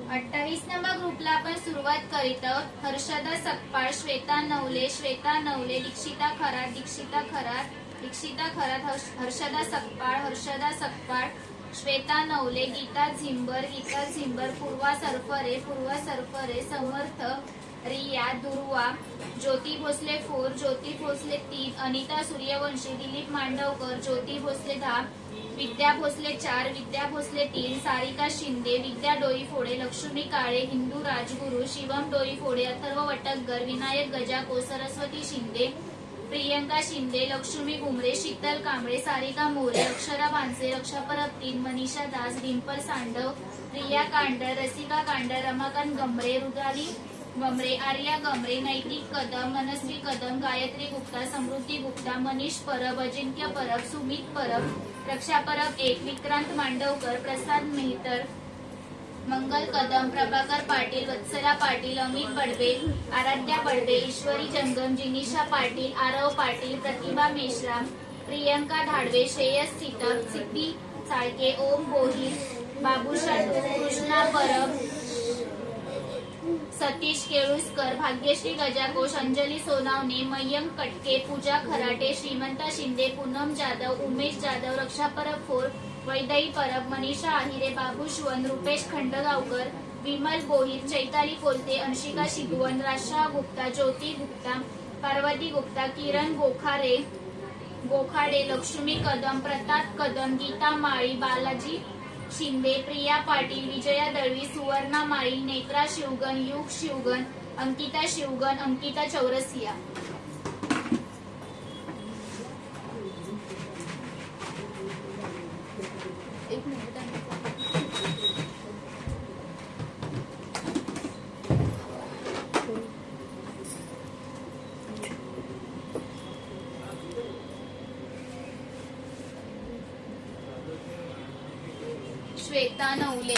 28 number ग्रुपला आपण सुरुवात करीत आहोत। हर्षदा सकपाळ, श्वेता नवले, दीक्षिता खरात, हर्षदा सकपाळ, श्वेता नवले, गीता झिंबर, पूर्वा सरफरे, समर्थ, रिया, दुर्वा, ज्योती भोसले 3, अनिता सूर्यवंशी, दिलीप मांडवकर, ज्योती भोसले 10, विद्या भोसले 3, सारिका शिंदे, विद्या डोईफोडे, लक्ष्मी काळे, हिंदू राजगुरू, शिवम डोईफोडे, अथर्व वटकगर, विनायक गजाको, सरस्वती शिंदे, प्रियंका शिंदे, लक्ष्मी गुमरे, शीतल कांबळे, सारिका मोरे, अक्षरा भानसे, रक्षा परब 3, मनीषा दास, डिंपल सांडव, रिया कांडर, रसिका कांडर, रमाकांत गमरे, रुदाली गमरे, आर्या गमरे, नैतिक कदम, मनस्वी कदम, गायत्री गुप्ता, समृद्धी गुप्ता, मनीष परब, अजिंक्य परब, सुमित परब, रक्षा परब 1, विक्रांत मांडवकर, प्रसाद मेहतर, मंगल कदम, प्रभाकर पाटील, वत्सला पाटील, अमित बडवे, आराध्या बडवे, ईश्वरी जंगम, जिनिशा पाटील, आरव पाटील, प्रतिभा मेश्राम, प्रियंका धाडवे, श्रेयस सिद्धी साळके, ओम बोहिल, बाबुशा कृष्णा परब, सतीश केळुसकर, भाग्यश्री गजाकोश, अंजली सोनावणे, मयंक कटके, पूजा खराटे, श्रीमंता शिंदे, पूनम जाधव, उमेश जाधव, रक्षा परब 4, वैदई परब, मनीषा आहिरे, बाबू श्वन, रुपेश खंडगावकर, विमल बोहिर, चैताली कोलते, अंशिका शिगवण, राशा गुप्ता, ज्योती गुप्ता, पार्वती गुप्ता, किरण गोखाडे, लक्ष्मी कदम, प्रताप कदम, गीता माळी, बालाजी शिंदे, प्रिया पाटील, विजया दळवी, सुवर्णा माळी, नेत्रा शिवगण, युग शिवगण, अंकिता शिवगण, अंकिता चौरसिया। श्वेता नवले।